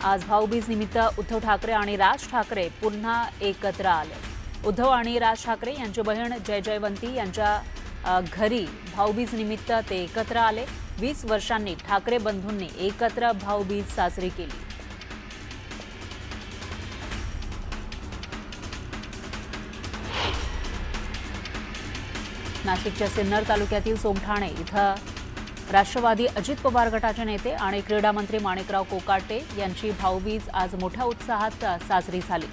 आज भाऊबीज निमित्त उद्धव ठाकरे आणि राज ठाकरे पुन्हा एकत्र आले। उद्धव आणि राज ठाकरे यांची बहीण जयवंती यांच्या घरी भाऊबीज निमित्त ते एकत्र आले। 20 वर्षांनी ठाकरे बंधूंनी एकत्र भाऊबीज साजरी केली। नाशिकच्या सिन्नर तालुक्यातील सोमठाणे इथं राष्ट्रवादी अजित पवार गटाचे नेते आणि क्रीडा मंत्री माणिकराव कोकाटे यांची भाऊबीज आज मोठ्या उत्साहात साजरी झाली।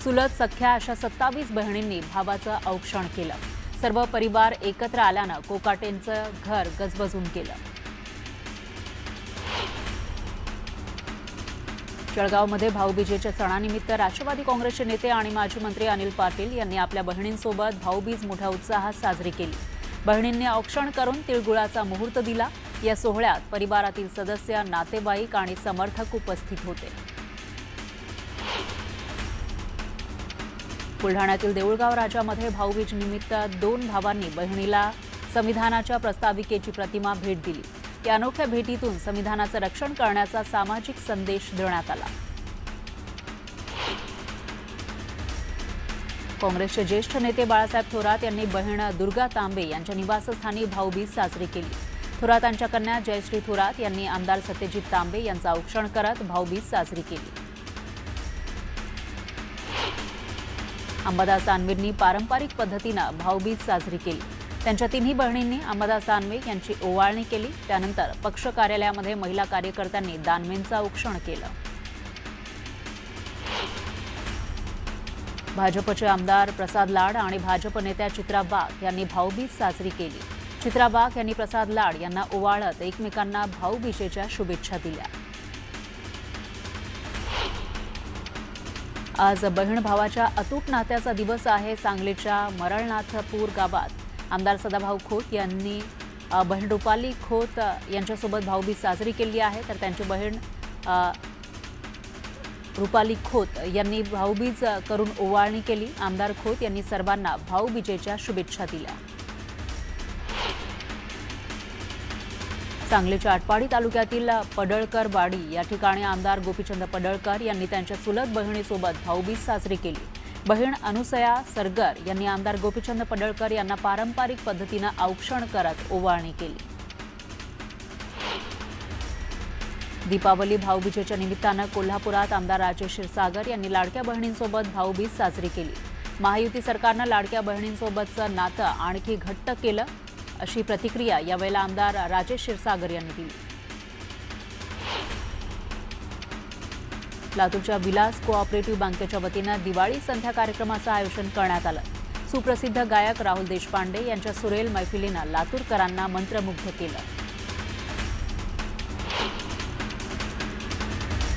चुलत सख्या अशा 27 बहिणींनी भावाचं औक्षण केलं। सर्व परिवार एकत्र आल्यानं कोकाटेंचं घर गजबजून गेलं। जळगावमध्ये भाऊबीजेच्या सणानिमित्त राष्ट्रवादी काँग्रेसचे नेते आणि माजी मंत्री अनिल पाटील यांनी आपल्या बहिणींसोबत भाऊबीज मोठ्या उत्साहात साजरी केली। बहिणींनी औक्षण करून तिळगुळाचा मुहूर्त दिला। या सोहळ्यात परिवारातील सदस्य, नातेवाईक आणि समर्थक उपस्थित होते। बुलढाण्यातील देऊळगाव राजामध्ये भाऊबीज निमित्त 2 भावांनी बहिणीला संविधानाच्या प्रस्ताविकेची प्रतिमा भेट दिली। या अनोख्या भेटीतून संविधानाचं रक्षण करण्याचा सामाजिक संदेश देण्यात आला। काँग्रेसचे ज्येष्ठ नेते बाळासाहेब थोरात यांनी बहीण दुर्गा तांबे यांच्या निवासस्थानी भाऊबीज साजरी केली। थोरात यांच्या कन्या जयश्री थोरात यांनी आमदार सत्यजित तांबे यांचं औक्षण करत भाऊबीज साजरी केली। अंबादास दानवेंनी पारंपरिक पद्धतीनं भाऊबीज साजरी केली। त्यांच्या 3 बहिणींनी अंबादास दानवे यांची ओवाळणी केली। त्यानंतर पक्ष कार्यालयामध्ये महिला कार्यकर्त्यांनी दानवेंचं औक्षण केलं। भाजपचे आमदार प्रसाद लाड आणि भाजप नेत्या चित्रा वाघ यांनी भाऊबीज साजरी केली। चित्रा वाघ यांनी प्रसाद लाड यांना ओवाळत एकमेकांना भाऊबीजेच्या शुभेच्छा दिल्या। आज बहीण भावाच्या अतूट नात्याचा दिवस आहे। सांगलीच्या मरळनाथपूर गावात आमदार सदाभाऊ खोत यांनी बहीण रुपाली खोत यांच्यासोबत भाऊबीज साजरी केली आहे। तर त्यांची बहीण रुपाली खोत यांनी भाऊबीज करून ओवाळणी केली। आमदार खोत यांनी सर्वांना भाऊबीजेच्या शुभेच्छा दिल्या। सांगलीच्या आटपाडी तालुक्यातील पडळकर वाडी या ठिकाणी आमदार गोपीचंद पडळकर यांनी त्यांच्या चुलत बहिणीसोबत भाऊबीज साजरी केली। बहीण अनुसया सरगर यांनी आमदार गोपीचंद पडळकर यांना पारंपरिक पद्धतीनं औक्षण करत ओवाळणी केली। दीपावली भाऊबीजेच्या निमित्तानं कोल्हापुरात आमदार राजेश क्षीरसागर यांनी लाडक्या बहिणींसोबत भाऊबीज साजरी केली। महायुती सरकारनं लाडक्या बहिणींसोबतचं नातं आणखी घट्ट केलं, अशी प्रतिक्रिया यावेळेला आमदार राजेश क्षीरसागर यांनी दिली। लातूरच्या विलास कोऑपरेटिव्ह बँकेच्या वतीनं दिवाळी संध्या कार्यक्रमाचं आयोजन करण्यात आलं। सुप्रसिद्ध गायक राहुल देशपांडे यांच्या सुरेल मैफिलीनं लातूरकरांना मंत्रमुग्ध केलं।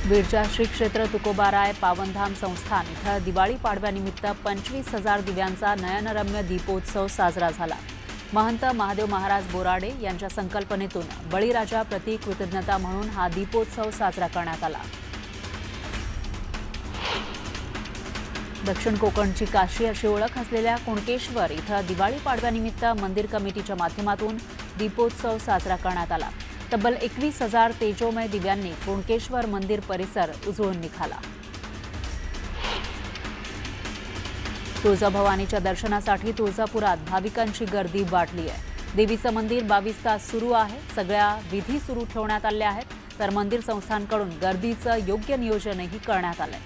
बीडच्या श्री क्षेत्र तुकोबाराय पावनधाम संस्थान इथं दिवाळी पाडव्यानिमित्त 25,000 दिव्यांचा नयनरम्य दीपोत्सव साजरा झाला। महंत महादेव महाराज बोराडे यांच्या संकल्पनेतून बळीराजा प्रति कृतज्ञता म्हणून हा दीपोत्सव साजरा करण्यात आला। दक्षिण कोकणची काशी अशी ओळख असलेल्या कुणकेश्वर इथं दिवाळी पाडव्यानिमित्त मंदिर कमिटीच्या माध्यमातून दीपोत्सव साजरा करण्यात आला। तब्बल 21,000 तेजोमय दिव्यांनी कुणकेश्वर मंदिर परिसर उजळून निघाला। तुळजाभवानीच्या दर्शनासाठी तुळजापुरात भाविकांची गर्दी वाढली आहे। देवीचं मंदिर 22 तास सुरू आहे। सगळ्या विधी सुरू ठेवण्यात आल्या आहेत, तर मंदिर संस्थांकडून गर्दीचं योग्य नियोजनही करण्यात आलंय।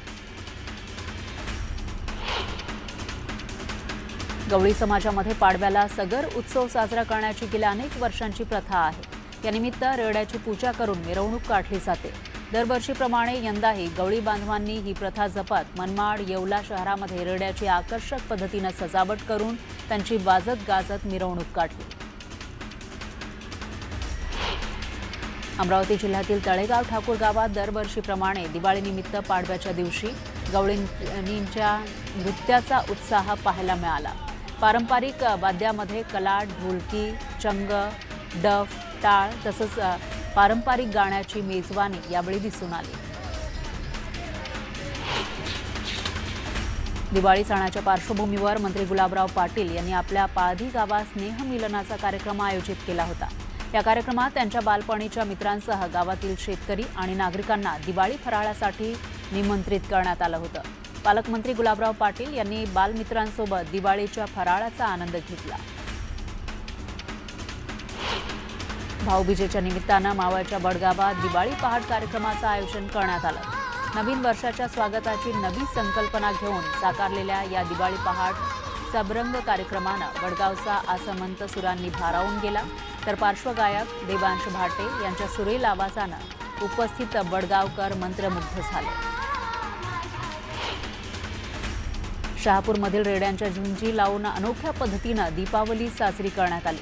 गवळी समाजामध्ये पाडव्याला सगर उत्सव साजरा करण्याची गेल्या अनेक वर्षांची प्रथा आहे। यानिमित्त रेड्याची पूजा करून मिरवणूक काढली जाते। दरवर्षीप्रमाणे यंदाही गवळी बांधवांनी ही प्रथा जपत मनमाड, येवला शहरामध्ये रेड्याची आकर्षक पद्धतीनं सजावट करून त्यांची वाजत गाजत मिरवणूक काढली। अमरावती जिल्ह्यातील तळेगाव ठाकूर गावात दरवर्षीप्रमाणे दिवाळीनिमित्त पाडव्याच्या दिवशी गवळींच्या नृत्याचा उत्साह पाहायला मिळाला। पारंपरिक वाद्यामध्ये कलाट, ढोलकी, चंग, डफ, टाळ तसंच पारंपरिक गाण्याची मेजवानी यावेळी दिसून आली। दिवाळी सणाच्या पार्श्वभूमीवर मंत्री गुलाबराव पाटील यांनी आपल्या पाळधी गावात स्नेहमिलनाचा कार्यक्रम आयोजित केला होता। या कार्यक्रमात त्यांच्या बालपणीच्या मित्रांसह गावातील शेतकरी आणि नागरिकांना दिवाळी फराळासाठी निमंत्रित करण्यात आलं होतं. पालकमंत्री गुलाबराव पाटील यांनी बालमित्रांसोबत दिवाळीच्या फराळाचा आनंद घेतला. भाऊबीजेच्या निमित्तानं मावळच्या बडगावात दिवाळी पहाट कार्यक्रमाचं आयोजन करण्यात आलं. नवीन वर्षाच्या स्वागताची नवी संकल्पना घेऊन साकारलेल्या या दिवाळी पहाट सबरंग कार्यक्रमानं वडगावचा आसमंत सुरांनी भारावून गेला, तर पार्श्वगायक देवांश भाटे यांच्या सुरेल आवाजानं उपस्थित वडगावकर मंत्रमुग्ध झाले. शहापूरमधील रेड्यांच्या झुंजी लावून अनोख्या पद्धतीनं दीपावली साजरी करण्यात आली.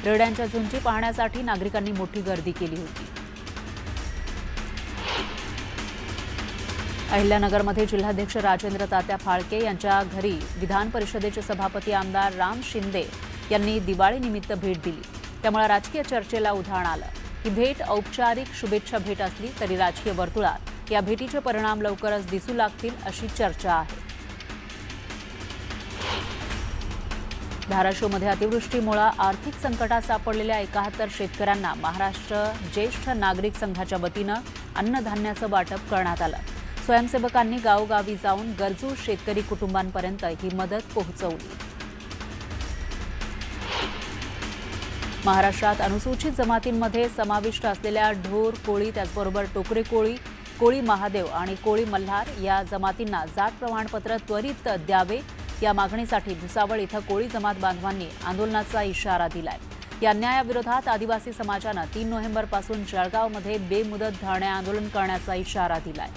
रेड्यांच्या झुंजी पाहण्यासाठी नागरिकांनी मोठी गर्दी केली होती. अहिल्यानगरमध्ये जिल्हाध्यक्ष राजेंद्र तात्या फाळके यांच्या घरी विधान परिषदेचे सभापती आमदार राम शिंदे यांनी दिवाळीनिमित्त भेट दिली. त्यामुळे राजकीय चर्चेला उधाण आलं. ही भेट औपचारिक शुभेच्छा भेट असली तरी राजकीय वर्तुळात या भेटीचे परिणाम लवकरच दिसू लागतील अशी चर्चा आहे. धाराशिवमध्ये अतिवृष्टीमुळे आर्थिक संकटात सापडलेल्या 71 शेतकऱ्यांना महाराष्ट्र ज्येष्ठ नागरिक संघाच्या वतीनं अन्नधान्याचं वाटप करण्यात आलं. स्वयंसेवकांनी गावोगावी जाऊन गरजू शेतकरी कुटुंबांपर्यंत ही मदत पोहोचवली. महाराष्ट्रात अनुसूचित जमातींमध्ये समाविष्ट असलेल्या ढोर कोळी, त्याचबरोबर टोकरे कोळी, कोळी महादेव आणि कोळी मल्हार या जमातींना जात प्रमाणपत्र त्वरित द्यावे या मागणीसाठी भुसावळ इथं कोळी जमात बांधवांनी आंदोलनाचा इशारा दिलाय. या अन्यायाविरोधात आदिवासी समाजानं 3 नोव्हेंबरपासून जळगावमध्ये बेमुदत धरणे आंदोलन करण्याचा इशारा दिलाय.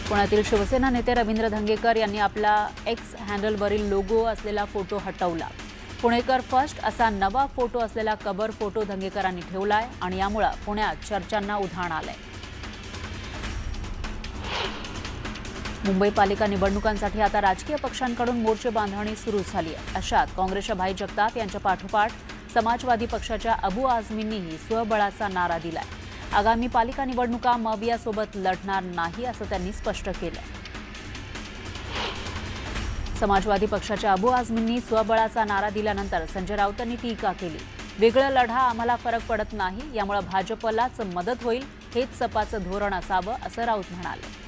पुण्यातील शिवसेना नेते रवींद्र धंगेकर यांनी आपला एक्स हँडलवरील लोगो असलेला फोटो हटवला. पुणेकर फर्स्ट असा नवा फोटो असलेला कव्हर फोटो धंगेकरांनी ठेवलाय आणि यामुळे पुण्यात चर्चांना उधाण आलंय. मुंबई पालिका निवडणुकांसाठी आता राजकीय पक्षांकडून मोर्चे बांधणी सुरू झाली आहे. अशात काँग्रेसच्या भाई जगताप यांच्या पाठोपाठ समाजवादी पक्षाच्या अबू आझमींनीही स्वबळाचा नारा दिलाय. आगामी पालिका निवडणुका मवियासोबत लढणार नाही असं त्यांनी स्पष्ट केलं. समाजवादी पक्षाच्या अबू आझमींनी स्वबळाचा नारा दिल्यानंतर संजय राऊतांनी टीका केली. वेगळं लढा आम्हाला फरक पडत नाही, यामुळे भाजपलाच मदत होईल, हेच सपाचं धोरण असावं असं राऊत म्हणाले.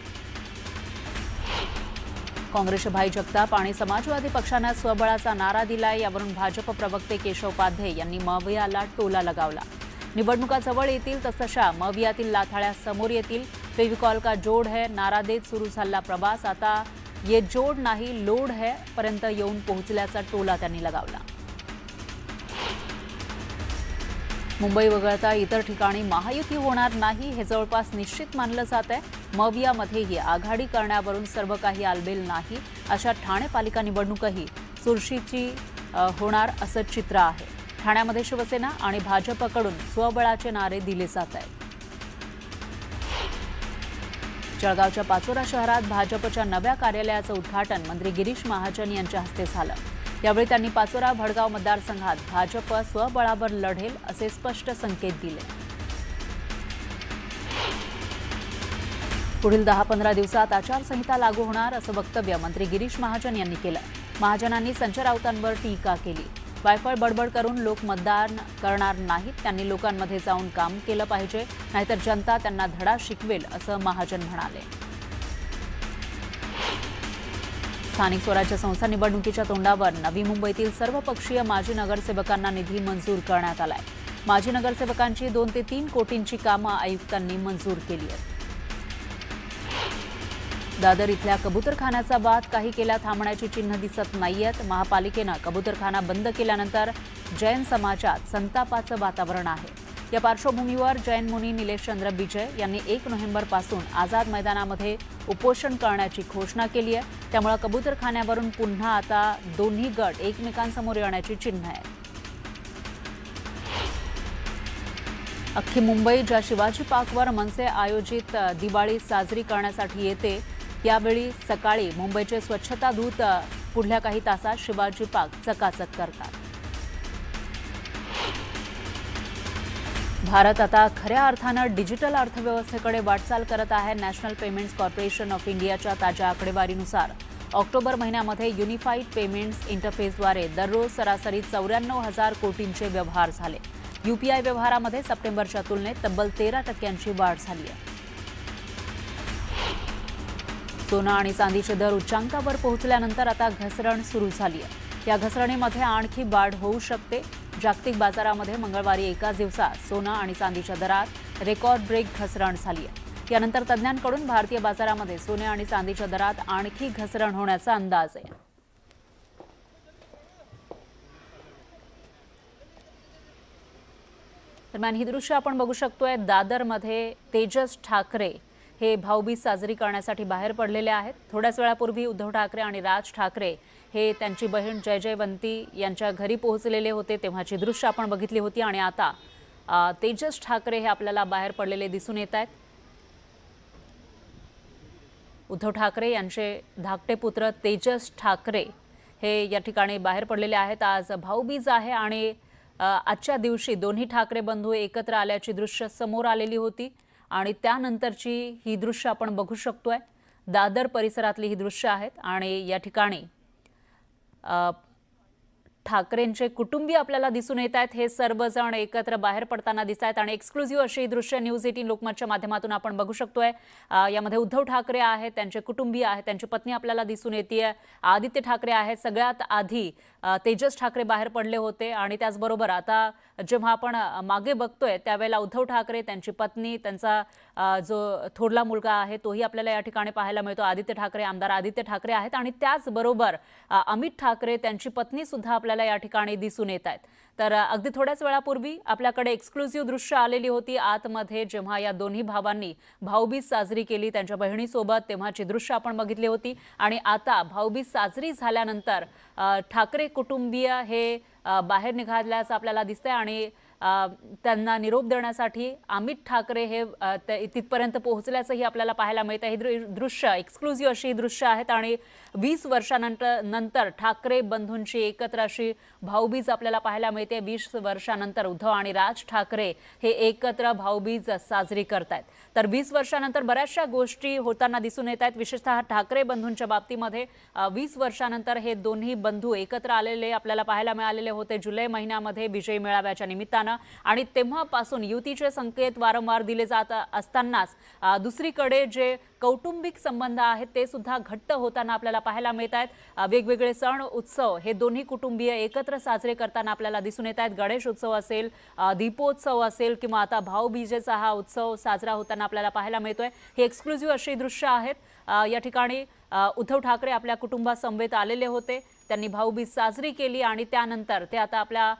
काँग्रेसचे भाई जगताप आणि समाजवादी पक्षानं स्वबळाचा नारा दिलाय. यावरून भाजप प्रवक्ते केशव पाध्ये यांनी मवियाला टोला लगावला. निवडणुका जवळ येतील तसतशा मवियातील लाथाळ्या समोर येतील. फेविकॉल का जोड है नारा देत सुरू झाला प्रवास आता ये जोड नाही लोड है पर्यंत येऊन पोहोचल्याचा टोला त्यांनी लगावला. मुंबई वगळता इतर ठिकाणी महायुती होणार नाही हे जवळपास निश्चित मानलं जात आहे. मवियामध्येही आघाडी करण्यावरून सर्व काही आलबेल नाही. अशा ठाणे पालिका निवडणूकही चुरशीची होणार असं चित्र आहे. ठाण्यामध्ये शिवसेना आणि भाजपकडून स्वबळाचे नारे दिले जात आहेत. जळगावच्या पाचोरा शहरात भाजपच्या नव्या कार्यालयाचं उद्घाटन मंत्री गिरीश महाजन यांच्या हस्ते झालं. यावेळी त्यांनी पाचोरा भडगाव मतदारसंघात भाजप स्वबळावर लढेल असे स्पष्ट संकेत दिले. पुढील 10-15 दिवसात आचारसंहिता लागू होणार असं वक्तव्य मंत्री गिरीश महाजन यांनी केलं. महाजनांनी संजय राऊतांवर टीका केली. वायफळ बडबड करून लोक मतदान करणार नाहीत, त्यांनी लोकांमध्ये जाऊन काम केलं पाहिजे, नाहीतर जनता त्यांना धडा शिकवेल असं महाजन म्हणाले. स्थानिक स्वराज्य संस्था निवडणुकीच्या तोंडावर नवी मुंबईतील सर्वपक्षीय माजी नगरसेवकांना निधी मंजूर करण्यात आलाय. माजी नगरसेवकांची 2 ते 3 कोटींची कामं आयुक्तांनी मंजूर केली आहेत. दादर इथल्या कबूतरखान्याचा वाद काही केल्या थांबण्याची चिन्ह दिसत नाहीयेत. महापालिकेनं कबूतरखाना बंद केल्यानंतर जैन समाजात संतापाचं वातावरण आहे. या पार्श्वभूमीवर जैन मुनी निलेशचंद्र विजय यांनी 1 नोव्हेंबरपासून आझाद मैदानामध्ये उपोषण करण्याची घोषणा केली आहे. त्यामुळे कबूतरखान्यावरून पुन्हा आता दोन्ही गट एकमेकांसमोर येण्याची चिन्ह आहेत. अख्खी मुंबई ज्या शिवाजी पार्कवर मनसे आयोजित दिवाळी साजरी करण्यासाठी येते, यावेळी सकाळी मुंबईचे स्वच्छता दूत पुढल्या काही तासात शिवाजी पार्क चकाचक करतात. भारत आता खऱ्या अर्थानं डिजिटल अर्थव्यवस्थेकडे वाटचाल करत आहे. नॅशनल पेमेंट्स कॉर्पोरेशन ऑफ इंडियाच्या ताज्या आकडेवारीनुसार ऑक्टोबर महिन्यामध्ये युनिफाईड पेमेंट्स इंटरफेसद्वारे दररोज सरासरी 94,000 कोटींचे व्यवहार झाले. UPI व्यवहारामध्ये सप्टेंबरच्या तुलनेत तब्बल 13% वाढ झाली आहे. सोनं आणि चांदीचे दर उच्चांकावर पोहोचल्यानंतर आता घसरण सुरू झाली आहे. या घसरणीमध्ये आणखी वाढ होऊ शकते. जागतिक बाजारामध्ये मंगळवारी एकाच दिवसात सोनं आणि चांदीच्या दरात रेकॉर्ड ब्रेक घसरण झाली आहे. यानंतर तज्ज्ञांकडून भारतीय बाजारामध्ये सोने आणि चांदीच्या दरात आणखी घसरण होण्याचा अंदाज आहे. दरम्यान ही दृश्य आपण बघू शकतोय. दादरमध्ये तेजस ठाकरे हे भाऊबीज साजरी करण्यासाठी बाहेर पडलेले आहेत. थोड्याच वेळापूर्वी उद्धव ठाकरे आणि राज ठाकरे हे त्यांची बहीण जयवंती यांच्या घरी पोहोचलेले होते, तेव्हाची दृश्य आपण बघितली होती. आणि आता तेजस ठाकरे हे आपल्याला बाहेर पडलेले दिसून येत आहेत. उद्धव ठाकरे यांचे धाकटे पुत्र तेजस ठाकरे हे या ठिकाणी बाहेर पडलेले आहेत. आज भाऊबीज आहे आणि आजच्या दिवशी दोन्ही ठाकरे बंधू एकत्र आल्याची दृश्य समोर आलेली होती आणि त्यानंतरची ही दृश्य आपण बघू शकतोय. दादर परिसरातली ही दृश्य आहेत आणि या ठिकाणी ठाकरेंचे कुटुंबीय आपल्याला दिसून येत आहेत. हे सर्वजण एकत्र बाहेर पडताना दिसत आहेत आणि एक्सक्लुझिव्ह अशी ही दृश्य न्यूज 18 लोकमतच्या माध्यमातून आपण बघू शकतोय. यामध्ये उद्धव ठाकरे आहेत, त्यांचे कुटुंबीय आहेत, त्यांची पत्नी आपल्याला दिसून येते, आदित्य ठाकरे आहेत. सगळ्यात आधी तेजस ठाकरे बाहेर पडले होते आणि त्याचबरोबर आता जेव्हा आपण मागे बघतोय त्यावेळेला उद्धव ठाकरे, त्यांची पत्नी, त्यांचा जो थोरला मुलगा आहे तोही आपल्याला या ठिकाणी पाहायला मिळतो. आदित्य ठाकरे, आमदार आदित्य ठाकरे आहेत आणि त्याचबरोबर अमित ठाकरे, त्यांची पत्नी सुद्धा आपल्याला या ठिकाणी दिसून येत आहेत. तर अगदी थोड्याच वेळापूर्वी आपल्याकडे एक्सक्लुझिव्ह दृश्य आलेली होती आतमध्ये, जेव्हा या दोन्ही भावांनी भाऊबीज साजरी केली त्यांच्या बहिणीसोबत, तेव्हाची दृश्य आपण बघितली होती. आणि आता भाऊबीज साजरी झाल्यानंतर ठाकरे कुटुंबीय हे बाहेर निघाल्याचं आपल्याला दिसतंय आणि त्यांना निरोप देण्यासाठी अमित ठाकरे हे तिथपर्यंत पोहोचल्याचंही आपल्याला पाहायला मिळतं. ही दृश्य एक्सक्लुझिव्ह अशी दृश्य आहेत आणि 20 वर्षानंतर ठाकरे बंधूंची एकत्र अशी भाऊबीज आपल्याला पाहायला मिळते. 20 वर्षानंतर उद्धव आणि राज ठाकरे हे एकत्र भाऊबीज साजरी करतायत. तर 20 वर्षानंतर बऱ्याचशा गोष्टी होताना दिसून येत आहेत. विशेषतः ठाकरे बंधूंच्या बाबतीमध्ये 20 वर्षानंतर हे दोन्ही बंधू एकत्र आलेले आपल्याला पाहायला मिळालेले होते जुलै महिन्यामध्ये विजयी मेळाव्याच्या निमित्तानं. आणि तेव्हापासून युतीचे संकेत वारंवार दिले जात असतानाच दुसरीकडे जे कौटुंबिक संबंध आहेत ते सुद्धा घट्ट होताना आपल्याला पाहायला मिळत आहेत. वेगवेगळे सण उत्सव हे दोन्ही कुटुंबीय एकत्र साजरे करताना आपल्याला दिसून येत आहेत. गणेश उत्सव असेल, दीपोत्सव असेल किंवा आता भाऊबीजेचा हा उत्सव साजरा होताना आपल्याला पाहायला मिळतोय. हे एक्सक्लुझिव्ह अशी दृश्य आहेत. या ठिकाणी उद्धव ठाकरे आपल्या कुटुंबासमवेत आलेले होते, त्यांनी भाऊबीज साजरी केली आणि त्यानंतर ते आता आपल्या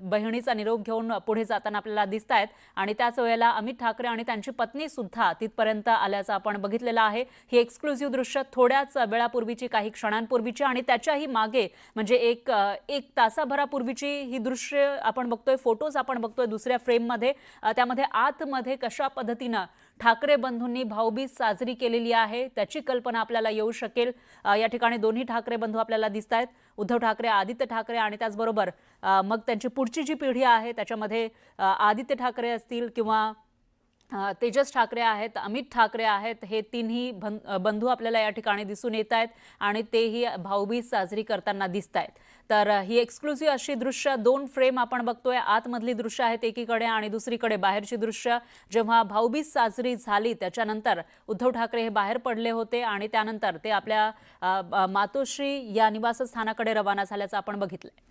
बहिणीचा निरोप घेऊन पुढे जाताना आपल्याला दिसत आहेत. आणि त्याच वेळेला अमित ठाकरे आणि त्यांची पत्नी सुद्धा तिथपर्यंत आल्याचं आपण बघितलेलं आहे. ही एक्सक्लुझिव्ह दृश्य थोड्याच वेळापूर्वीची, काही क्षणांपूर्वीची आणि त्याच्याही मागे म्हणजे एक तासाभरापूर्वीची ही दृश्य आपण बघतोय. फोटोज आपण बघतोय दुसऱ्या फ्रेममध्ये. त्यामध्ये आतमध्ये कशा पद्धतीनं ठाकरे बंधूंनी भाऊबीज साजरी केलेली आहे त्याची कल्पना आपल्याला येऊ शकेल. या ठिकाणी दोन्ही ठाकरे बंधू आपल्याला दिसत आहेत. उद्धव ठाकरे, आदित्य ठाकरे आणि त्याचबरोबर मग त्यांची पुढची जी पिढी आहे त्याच्यामध्ये आदित्य ठाकरे असतील किंवा तेजस ठाकरे आहेत, अमित ठाकरे आहेत, हे तिन्ही बंधू आपल्याला या ठिकाणी दिसून येत आहेत आणि तेही भाऊबीज साजरी करताना दिसत आहेत. तर ही एक्सक्लुझिव्ह अशी दृश्य 2 फ्रेम आपण बघतोय. आतमधली दृश्य आहेत एकीकडे आणि दुसरीकडे बाहेरची दृश्य. जेव्हा भाऊबीज साजरी झाली त्याच्यानंतर उद्धव ठाकरे हे बाहेर पडले होते आणि त्यानंतर ते आपल्या मातोश्री या निवासस्थानाकडे रवाना झाल्याचं आपण बघितलंय.